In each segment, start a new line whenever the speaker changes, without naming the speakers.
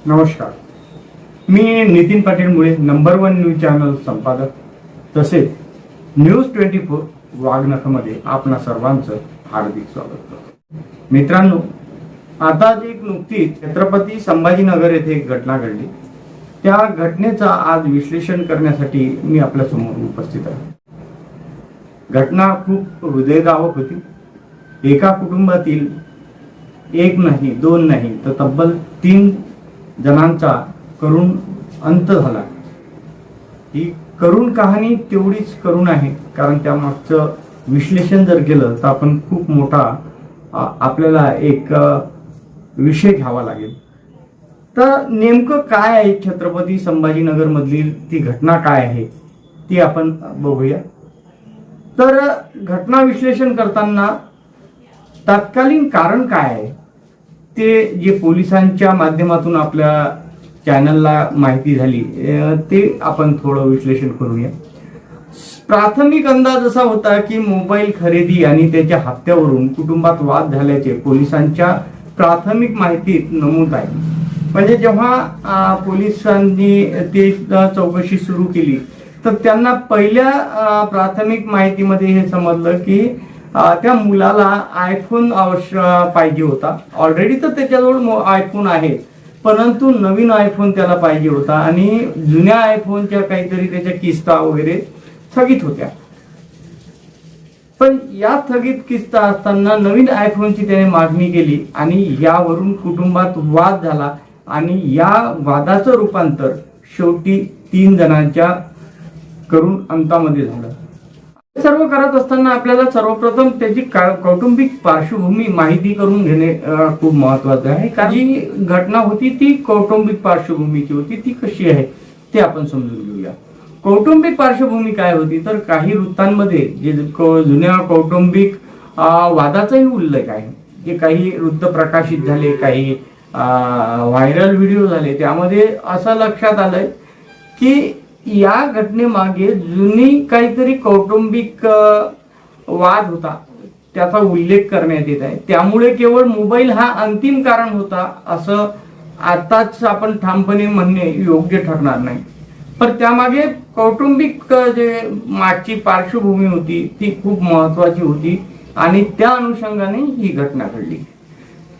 नमस्कार, मी नितीन पाटील मुळे, number 1 news channel संपादक तसेच न्यूज 24 वाघनखामध्ये आपणा सर्वांचं हार्दिक स्वागत करतो. मित्रांनो, आता एक नुकतीच छत्रपती संभाजीनगर येथे एक घटना घडली. त्या घटनेचा आज विश्लेषण करण्यासाठी मी आपल्या समोर उपस्थित आहे. घटना खूप हृदयद्रावक होती. एका कुटुंबातील एक नाही, दोन नाही, तर तब्बल 3 जणांचा करुण अंत झाला. ही करुण कहाणी तेवढीच करुण आहे, कारण त्या मागचं विश्लेषण जर केलं तर आपण खूप मोठा आपल्याला एक विषय घ्यावा लागेल. तर नेमकं काय आहे छत्रपती संभाजीनगर मधली ती घटना काय आहे ती आपण बघूया. तर घटना विश्लेषण करताना तत्कालीन कारण काय आहे ते जे पोलिसांच्या माध्यमातून आपल्या चॅनलला माहिती झाली ते आपण थोडं विश्लेषण करूया. प्राथमिक अंदाज असा होता की मोबाईल खरेदी आणि त्याच्या हप्त्यावरून कुटुंबात वाद झाल्याचे पोलिसांच्या प्राथमिक माहितीत नमूद आहे. म्हणजे जेव्हा पोलिसांनी ते चौकशी सुरू केली तर त्यांना पहिल्या प्राथमिक माहितीमध्ये हे समजलं की त्या मुलाला आयफोन पाहिजे होता. ऑलरेडी तर त्याच्याजवळ आयफोन आहे, परंतु नवीन आयफोन त्याला पाहिजे होता आणि जुन्या आयफोनच्या काहीतरी त्याच्या किस्ता वगैरे स्थगित होत्या. पण या स्थगित किस्ता असताना नवीन आयफोनची त्याने मागणी केली आणि यावरून कुटुंबात वाद झाला आणि या वादाचं रूपांतर शेवटी 3 जणांच्या करुण अंतामध्ये झालं. सर्व करत असताना आपल्याला सर्वप्रथम त्याची कौटुंबिक पार्श्वभूमी माहिती करून घेणे खूप महत्वाचं आहे. कारण जी घटना होती ती कौटुंबिक पार्श्वभूमीची होती. ती कशी आहे ते आपण समजून घेऊया. कौटुंबिक पार्श्वभूमी काय होती तर काही वृत्तांमध्ये जे जुन्या कौटुंबिक वादाचाही उल्लेख आहे. जे काही वृत्त प्रकाशित झाले, काही व्हायरल व्हिडिओ झाले, त्यामध्ये असं लक्षात आलंय की या घटनेमागे जुनी काहीतरी कौटुंबिक वाद होता त्याचा उल्लेख करण्यात येत आहे. त्यामुळे केवळ मोबाईल हा अंतिम कारण होता असं आताच आपण ठामपणे म्हणणे योग्य ठरणार नाही. पण त्यामागे कौटुंबिक जे मागची पार्श्वभूमी होती ती खूप महत्वाची होती आणि त्या अनुषंगाने ही घटना घडली.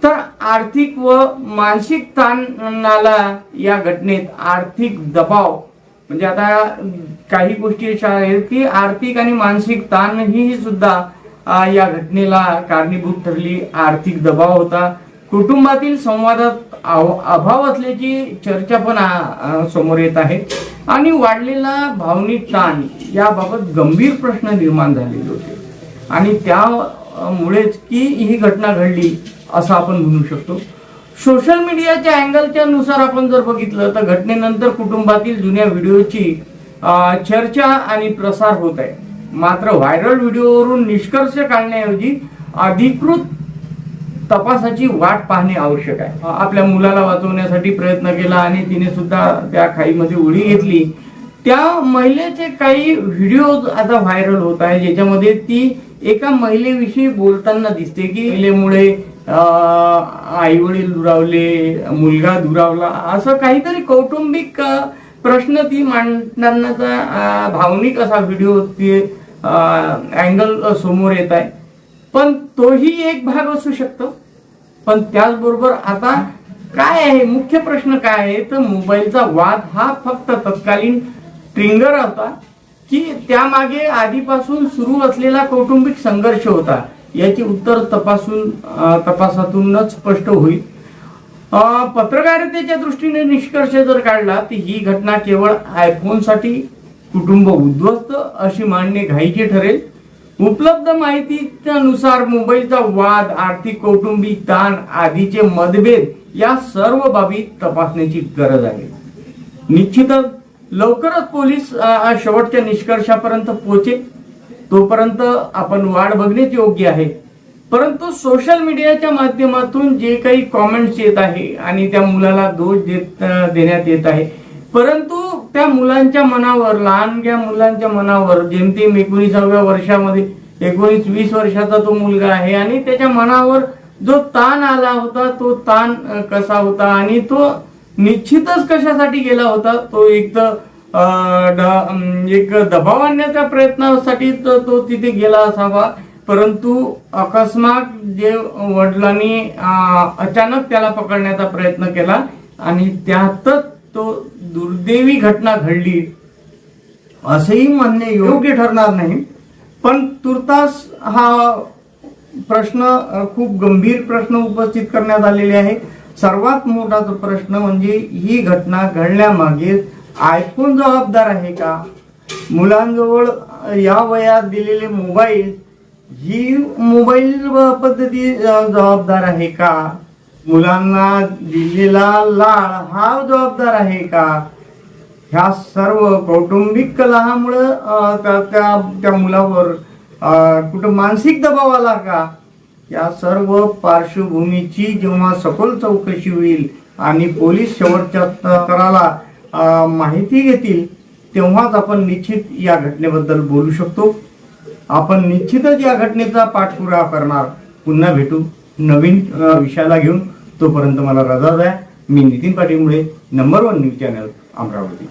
तर आर्थिक व मानसिक ताणाला या घटनेत आर्थिक दबाव, म्हणजे आता काही गोष्टी अशा आहेत की आर्थिक आणि मानसिक ताण ही सुद्धा या घटनेला कारणीभूत ठरली. आर्थिक दबाव होता, कुटुंबातील संवादात अभाव असल्याची चर्चा पण समोर येत आहे आणि वाढलेला भावनिक ताण याबाबत गंभीर प्रश्न निर्माण झालेले होते आणि त्यामुळेच की ही घटना घडली असं आपण म्हणू शकतो. सोशल मीडियाच्या अँगलच्या नुसार आपण जर बघितलं तर घटनेनंतर कुटुंबातील जुन्या व्हिडिओची चर्चा आणि प्रसार होत आहे. मात्र व्हायरल व्हिडिओवरून निष्कर्ष काढण्याऐवजी अधिकृत तपासाची वाट पाहणे आवश्यक आहे. आपल्या मुलाला वाचवण्यासाठी प्रयत्न केला आणि तिने सुद्धा त्या खाईमध्ये उडी घेतली. त्या महिलेचे काही व्हिडिओ आता व्हायरल होत आहे ज्याच्यामध्ये ती एका महिलेविषयी बोलताना दिसते की महिलेमुळे आई वडील दुरावले, मुलगा दुरावला, असं काहीतरी कौटुंबिक प्रश्न ती मांडण्याचा भावनिक असा व्हिडिओ ती अँगल समोर येत आहे. पण तोही एक भाग असू शकतो. पण त्याचबरोबर आता काय आहे, मुख्य प्रश्न काय आहे तर मोबाईलचा वाद हा फक्त तत्कालीन ट्रिगर होता की त्यामागे आधीपासून सुरू असलेला कौटुंबिक संघर्ष होता, याचे उत्तर तपासातूनच स्पष्ट होईल. पत्रकारितेच्या दृष्टीने निष्कर्ष जर काढला तर ही घटना केवळ आयफोनसाठी कुटुंब उद्ध्वस्त अशी मानणे घाईचे ठरेल. उपलब्ध माहितीनुसार मोबाईलचा वाद, आर्थिक कौटुंबिक ताण, आधीचे मतभेद या सर्व बाबी तपासण्याची गरज आहे. निश्चितच लवकरच पोलीस शेवटच्या निष्कर्षापर्यंत पोहोचेल, तोपर्यंत आपण वाट बघणेच योग्य आहे. परंतु सोशल मीडियाच्या माध्यमातून जे काही कॉमेंट्स येत आहे आणि त्या मुलाला दोष देण्यात येत आहे, परंतु त्या मुलांच्या मनावर, लहानग्या मुलांच्या मनावर, जेमतेम 19व्या वर्षामध्ये 19-20 वर्षाचा तो मुलगा आहे आणि त्याच्या मनावर जो ताण आला होता तो ताण कसा होता आणि तो निश्चितच कशासाठी गेला होता तो, एक तर एक दबाव आणण्याच्या प्रयत्नासाठी तो तिथे गेला असावा, परंतु अकस्मात जे वडिलांनी अचानक त्याला पकडण्याचा प्रयत्न केला आणि त्यातच तो दुर्दैवी घटना घडली असेही म्हणणे योग्य ठरणार नाही. पण तुर्तास हा प्रश्न खूप गंभीर प्रश्न उपस्थित करण्यात आलेले आहे. सर्वात मोठा प्रश्न म्हणजे ही घटना घडण्यामागे आयफोन जबाबदार आहे का? मुलांजवळ या वयात दिलेले मोबाईल, ही मोबाईल पद्धती जबाबदार आहे का? मुलांना दिलेला लाळ हा जबाबदार आहे का? ह्या सर्व कौटुंबिक कलहामुळं त्या मुलावर कुठं मानसिक दबाव आला का? या सर्व पार्श्वभूमीची जेव्हा सखोल चौकशी होईल आणि पोलीस शेवटच्या स्तराला माहिती घेतील, तेव्हाच आपण निश्चित या घटनेबद्दल बोलू शकतो. आपण निश्चितच या घटनेचा पाठपुरावा करणार. पुन्हा भेटू नवीन विषयाला घेऊन. तोपर्यंत मला रजा द्या. मी नितीन पाटील मुळे, नंबर 1 न्यूज चॅनल, अमरावती.